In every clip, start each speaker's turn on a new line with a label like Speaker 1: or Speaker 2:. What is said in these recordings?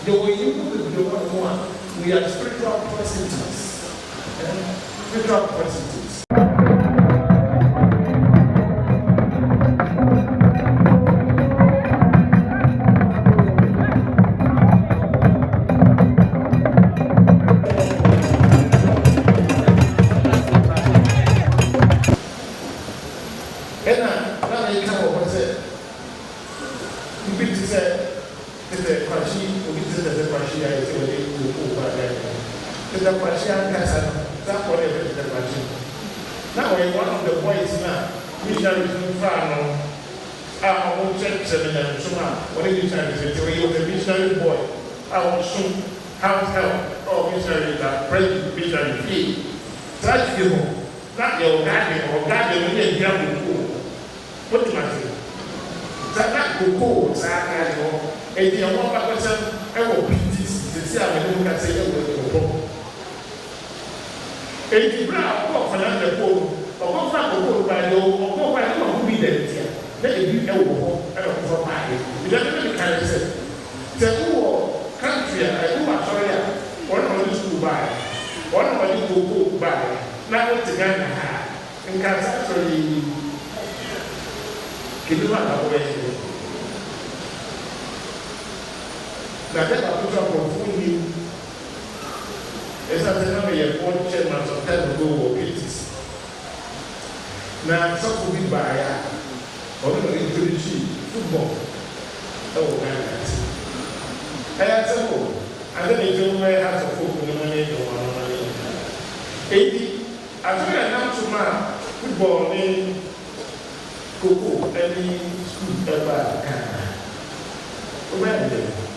Speaker 1: The way you look at the one, we are spiritual prostitutes. Spiritual prostitutes. Now, one of the boys now, missionaries in France, I won't check 7 and so on. What is missionaries? When you're a missionary boy, I will soon house help or missionary that present missionary fee. Try to give home. Not your garden or garden when you're young and cool. What do I say? That cool, Saka, and the one person, I will beat this. The same, I don't say, I will. Eti bra ko fana de ko o ko fa ko ba yo o ko ba no hu bi de tia na e bi e wo ho e ko fa ba e bi da me kan se te wo country a e wo asori a won no school ba won no di ko ba na wo te ga na ha nka sa sori ke bi ma na wo e na de ba ko ko fu ni. Essa semana eu vou ter uma sorteio do Prostitutes. Na só por vir baia, quando eu introduzi futebol, é o cara. É assim, até mesmo é a sua foto no momento do ano. E a gente não chama futebol nem coco, nem school ever cara. O mesmo.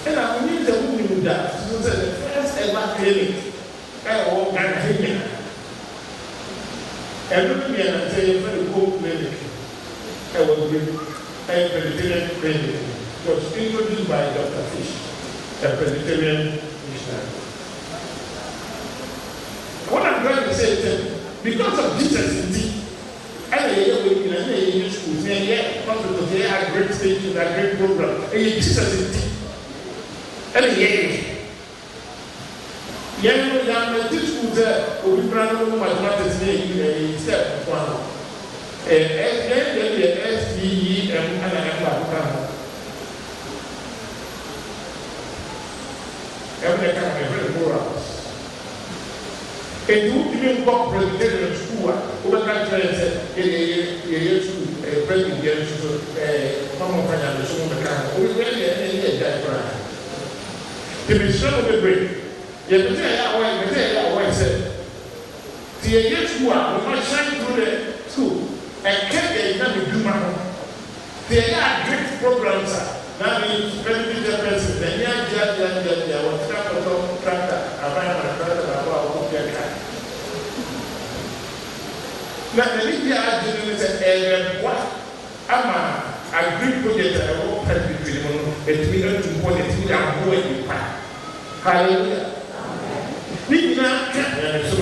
Speaker 1: And I need the woman that the first ever clinic all Kenya. Every year I say a very cool clinic. I was with a Presbyterian clinic. It was introduced by Dr. Fish, a Presbyterian missionary. What I'm trying to say is that because of Jesus indeed, and they are schools, they are great stations, a great program, and Jesus indeed. And young teach school there, we run over mathematics step one. And SVEM and Nkawkaw. Every kind of very poor house. And you even got Presbyterian school, over country and said, school, PreViewGh, common financial, we really that. The mission of the break. You can say, I said, the young school, we must shine through the school and can't get enough to do my home. There are great programs. Now, we spend the person, the young, what tractor, now, the Libya is what? A great project that I will help you to import it to avoid hallelujah. We cannot get so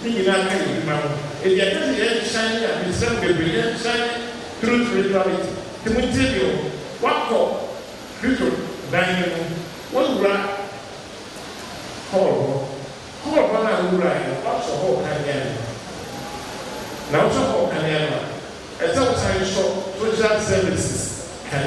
Speaker 1: we cannot get it. If you are shining and you serve the brilliant shine through spirituality, the material, what for? Future, dining, what run? Hall, one I will write, what's a whole canyon? Now, so whole canyon. As I was saying, social services can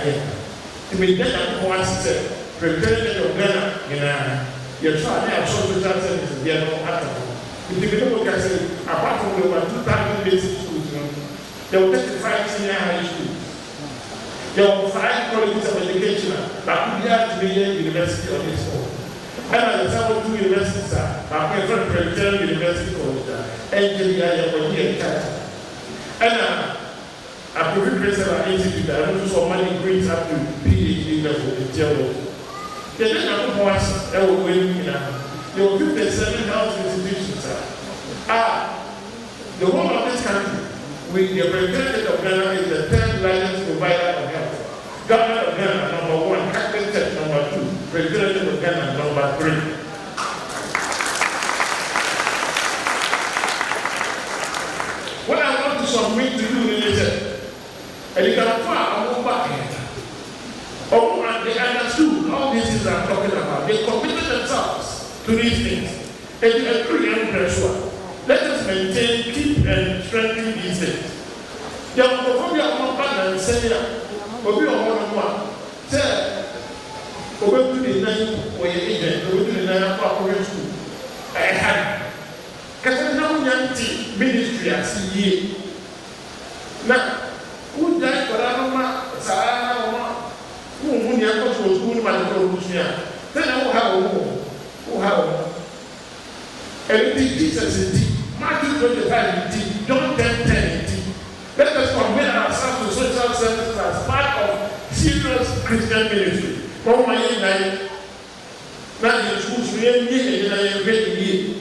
Speaker 1: to be done once said, preparing your Ghana, you're trying to have social services, they are not at all. If you look at it, apart from the 2,000 basic schools, there were 35 senior high schools. There were 5 colleges of education, but we have to be in university on this one. And at the time, 2 universities are, but my friend, Presbyterian University College, engineer, and I put research institute that I saw money grades up to PhD level in theology. They didn't have once that were waiting there were 57,000 institutions. The whole of this country, with the President of Ghana is the 10th largest provider of health. Government of Ghana, number 1, Catholic Church, number 2, President of Ghana, number 3. What I want to submit to you is that and you can find a back. Oh, and they understood all this is a to these things. And through young pressure, let us maintain, keep and strengthen these things. Young Phobia of Mother and Senya, or be on one. Say, over to the night or your agent, over to the night of school. I had Casanova young ministry as ye. Now, who died for Anoma, Sarah, who was school by the Corbusia? Then I will have a home. Who have and it is Jesus in tea. Matthew 25 in tea. John 10 in tea. Let us commit ourselves to social services as part of serious Christian ministry. From my night, now the schools we are meeting and I am ready.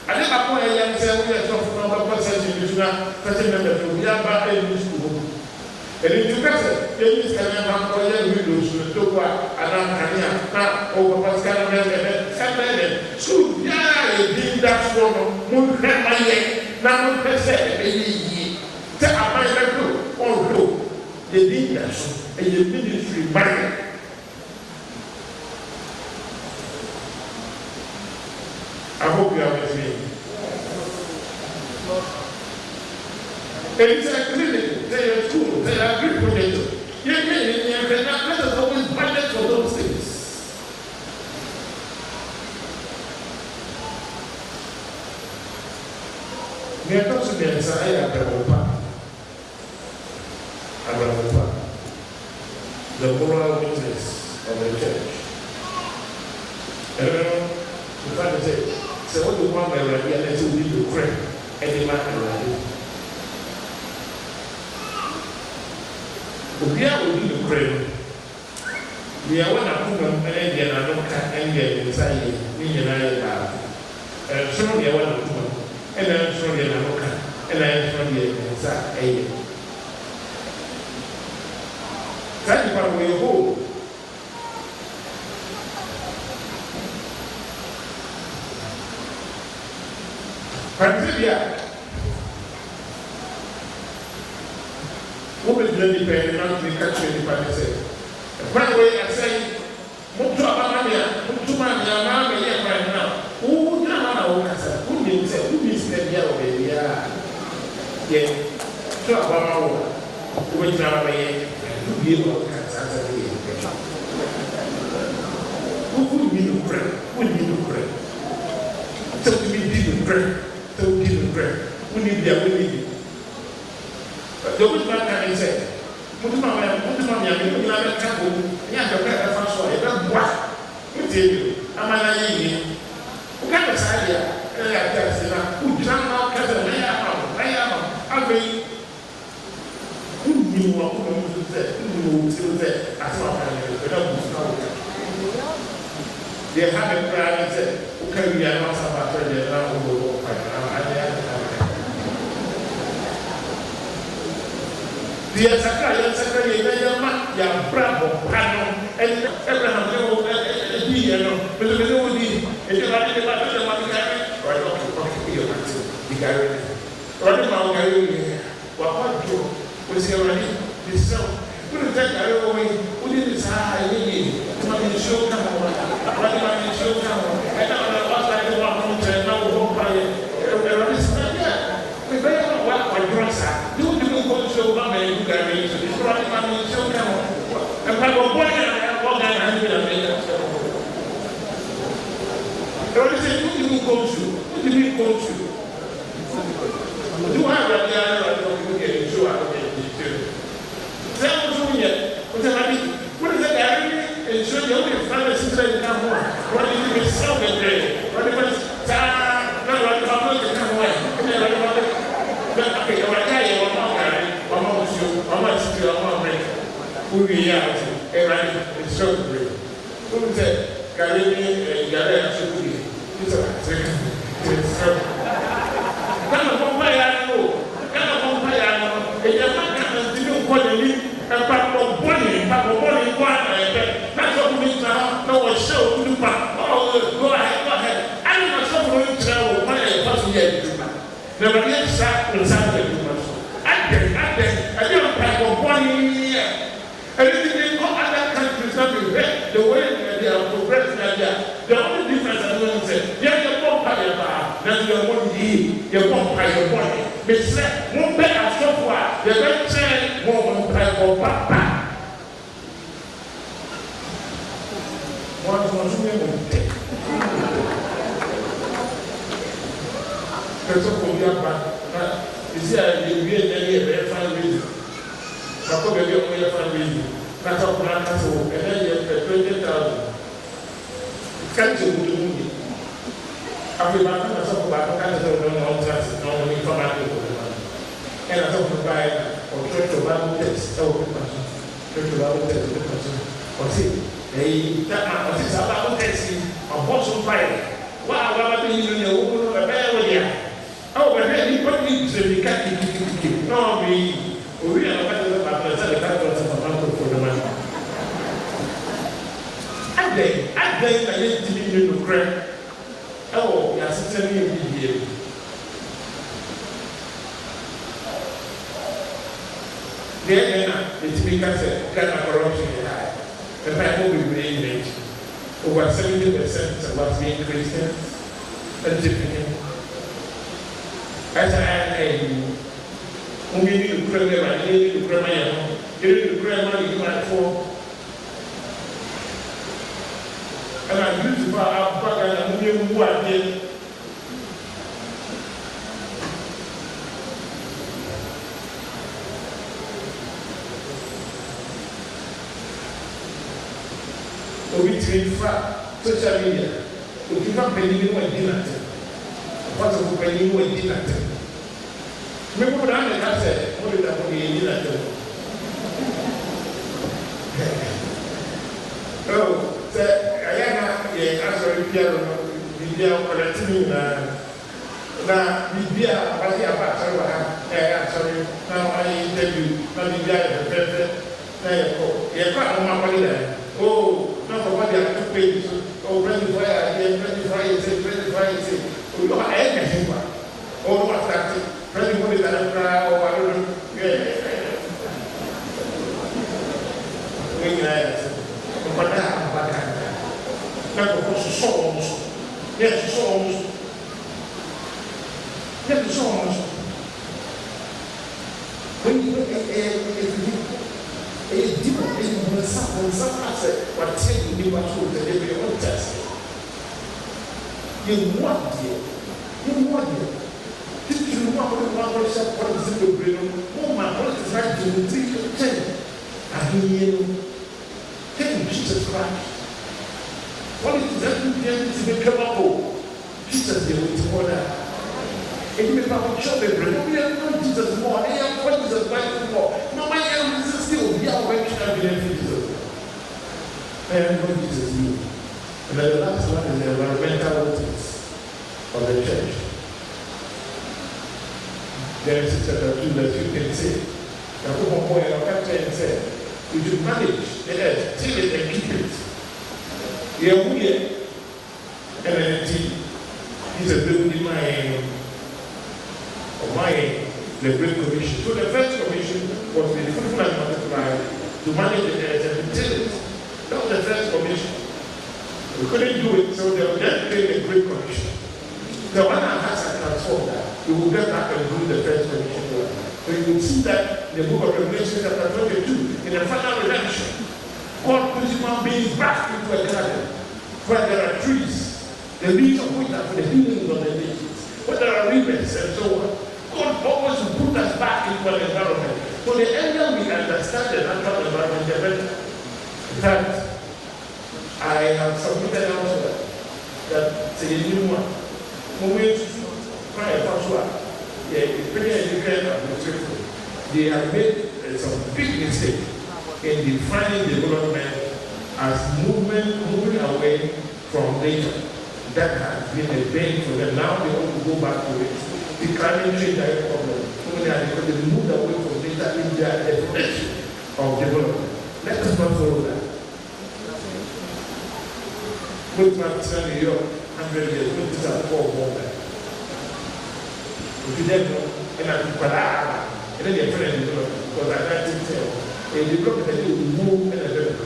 Speaker 1: I never point a young self we are talking about person in this now, such a member we are back in school. And in the present, there is a man who is windows to the door and I'm not over Pascal and so, yeah, being that one, moon crack my leg, now per se, baby. Tell my level, all low, the leaders and the ministry market. I hope you are with me. And it's a clinic, they are school, they are good projectors. Let us always budget for those things. We are talking about the moral witness of the church. And the fact is, so what the one by Rabbi and to be the crane, and the man and Rabbi. We are with the crane. We are one of them, and I don't cut and get inside me and I have. And so we are one of them. And I'm sorry, and I'm okay. And I'm sorry, and I'm Thank you for your home. Consider what is the dependent on the country in the Palestine. By the way, I say, Mutuamania, right now. Who means that yeah, so about which now may be able to who need to pray? Who need to pray? So we need to pray. So we need to pray. We need to be but the good man can say, put my man, you have a couple, you have a better first one, you don't what? Who tell you? I'm an idea. Who can decide here? Who jump out, because I am, I mean, who knew what who said, who said, as well as they have a prayer and said, okay, we are not about to get out of the world. The secretary, you bravo, panel, and Abraham, be, but the melody, and you like the Gary, running my Gary, what you was here already? This song, couldn't take Gary away, who did this high, money show come on, money show come on, I don't know what I want to now walk by it. We better not work for Grosser. You go to show Mama and you Gary, so this running money show come on. And I go, boy, and what I have been a minute. What is it? Who do you go to? Who do you go to? You have a piano and you get into our too. Tell us who yet. What is it? And show you only father sister in come on. What is it? Self and great. What is it? Okay, I'm who we are, it's so great. Who said, Gary, should be. It's a kind of vampire, and you're not going to do what you need, and Papa Bonnie, that's what we need now. No one show to do, but go ahead. I don't know someone to travel, my person yet. Never yet sat and sat there too much. I don't have a Bonnie. Anything in other countries, not the way they are progressing, the only difference I don't say. your money, your one by your money. Miss one bed of software, the red chain, one by your papa. One was me. Person from your back, you see, you be a very fine reason. I could be a very fine reason. That's all plan as well, and then you have 20,000. Can't you do me? After my son about can't do no transit, no money from my people. And I talk to buy or try to buy text, oh, try to buy text, or see, that man is about texting, a boss of fire. Wow, I'm doing you a bear. Oh, but then you put me to the cat. No, we are better about the capital for the money. I think I need to be in the crap. Oh, yes, it's a new video. Then the speaker said, "Can corruption in high?" The Bible will bring it. Over 70% of us being Christians and different. As I am, we need to pray, I need to pray, you need to pray money you might for. And I use for our brother and we who are here. We train social media. We give up any more dinner. What's a penny more dinner? Maybe what I'm going to say, what is that for the dinner? Oh, I am a piano, video collecting now, Bibia, I am sorry, now I interview, not the guy, you're quite on my holiday. Oh, not for what they are to pay. Oh, ready fire, ready fire, we don't have anything. Oh, what's that? Ready for the crowd, or I don't know. But now, of songs. Yes, songs. Yes, songs. When you look at it's different when some asset or taking you much to deliver your own test. You want it. Did you want to worship what is in the brain? Oh, my God is right to the 10. And you take Jesus Christ. What is that you get to be capable? Jesus did it more than. And you have a job in brain. We are not Jesus more. They are what Jesus Christ more. No, my enemies is still be our way to Jesus. And what Jesus knew. And then the last one is the environmental notice of the church. Genesis chapter 2, verse 15 says, we should manage the earth, till it and keep it. Here we are, and then he's a building the Great Commission. So the first commission was the fruitful and multiply to manage the earth and till it. That was the first commission. We couldn't do it, so they then came the Great Commission. The one that has to transform that, we will get back and do the first commission. So you will see that in the book of Revelation chapter 22, in the final redemption, God puts human beings back into a garden where there are trees, the leaves of which are for the healing of the nations, where there are rivers and so on. God always will put us back into an environment. So the earlier we understand the natural environment, the better. In fact, I have submitted also that say a new one. When we try a password, they have made some big mistake in defining development as moving away from nature. That has been a pain for them. Now they want to go back to it. The climate change is a problem. Because they moved away from nature in their definition of development. Let us not follow that. Good man tell New York 100 years, what is that for moment? If you don't know, and I think, and then you're trying to develop, because I can't tell. A development that you move and develop.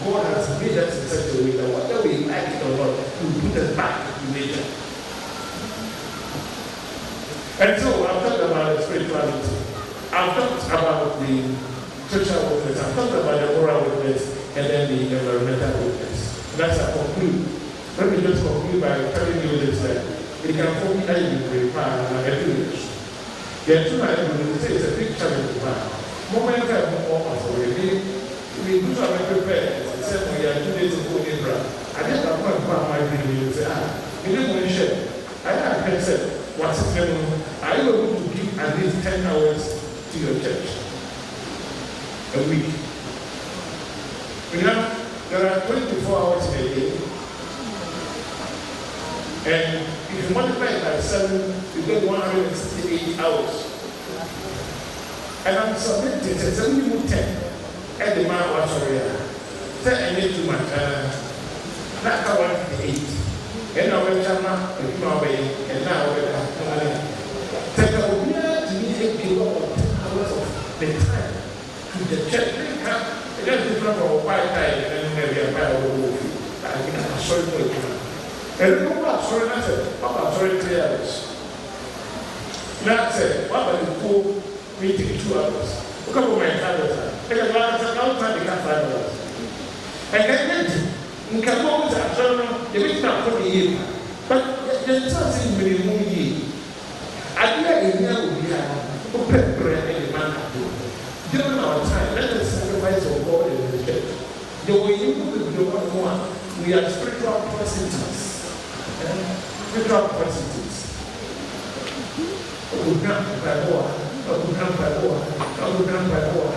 Speaker 1: God has made us in such a way that whether we like it or not, He will put us back to nature. And so I've talked about the spirituality. I've talked about the social witness. I've talked about the moral witness and then the environmental witness. That's a conclude. Let me just conclude by telling you this that it can form any prepare and every age. The two I will say is a big challenge. Moment of more already, we do not prepare. Except we are 2 days ago in Abraham. I just have one part my video and say, you didn't want to share. I have said, what's it going? Are you able to give at least 10 hours to your church a week? There are 24 hours in a day. And if you multiply it by 7, you get 168 hours. And I'm submitting, it's only 10. And the man was already. Tell me too much. Not how 168. And now we're talking about and now we're take a weird to me a kilo of the time to the church. It doesn't different from white time and maybe a pair of wolf. I think I'm sorry for it. And the people are sorry, I said, Papa, sorry, 3 hours. Now I said, Papa, the poor meeting 2 hours. Look at my father. Because I said, I'll try to come 5 hours. And then, Nkawkaw was a journal, the big man for the year. But the chance very movie. I think I know we have to prepare any man to do. During our time, let us sacrifice of God in the church. The way you do the one, we are spiritual prostitutes. Spiritual prostitutes. We can't by war. We can't by war. We can't by war.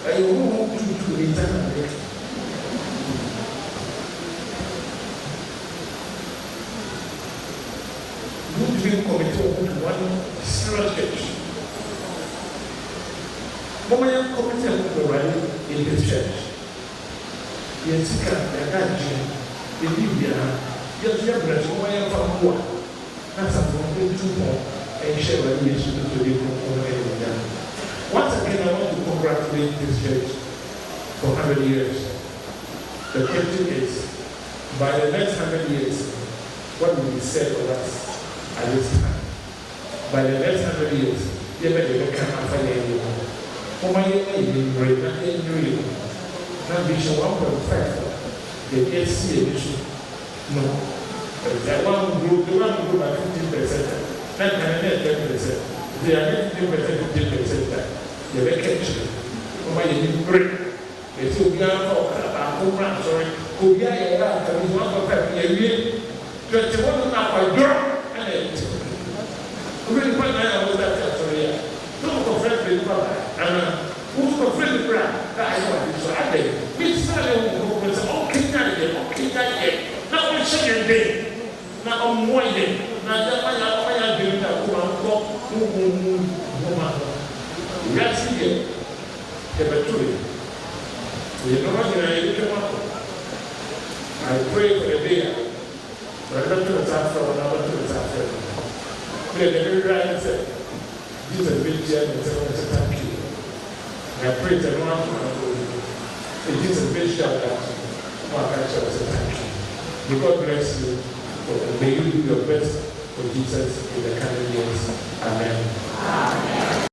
Speaker 1: I won't to return. Being committed to one serious church. When I am committed to running in this church, in Sika, in Libya, yes, you have read when I am from one. That's a problem too more and share what we should do to the once again, I want to congratulate this church for 100 years. The question is, by the next 100 years, what will be said of us? At this time, by the next 100 years, you may come and find anyone. For my brain, not in real. Now, Bishop 1.5, the SC edition. No. That one group, the one group at 15%, that can net 10%. They are net 10%, 15%. They may catch you. For my brain, they still be out of sorry, who be out of 1.5 years. 21 hours, girl. Really quite nice that actually. Don't confess with brother. And who's confessed with brother? That's what it's so I think. We started with okay, now we're second day. Now I'm one day. Now I'm doing that. We are still here. You know what I pray for the day. But I'm not going to talk for another to the talk. The right said, this is a big gem and thank you. I pray that no one it is a big shout out. Thank you. May God bless you. May you do your best for Jesus in the coming years. Amen. Amen.